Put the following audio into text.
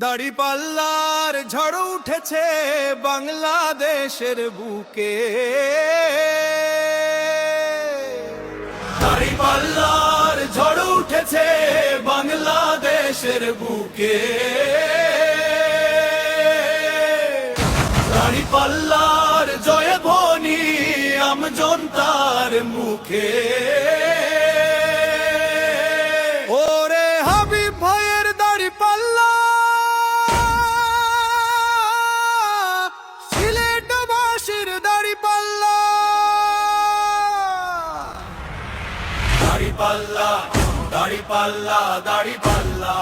দাড়িপাল্লার ঝড় উঠেছে বাংলাদেশের বুকে, দাড়িপাল্লার ঝড় উঠেছে বাংলাদেশের বুকে, দাড়িপাল্লার জয় ধ্বনি আমজনতার মুখে। ওরে হাবিব ভাইয়ের দাড়িপাল্লা, সিলেটবাসীর দাড়িপাল্লা, দাড়িপাল্লা দাড়িপাল্লা দাড়িপাল্লা।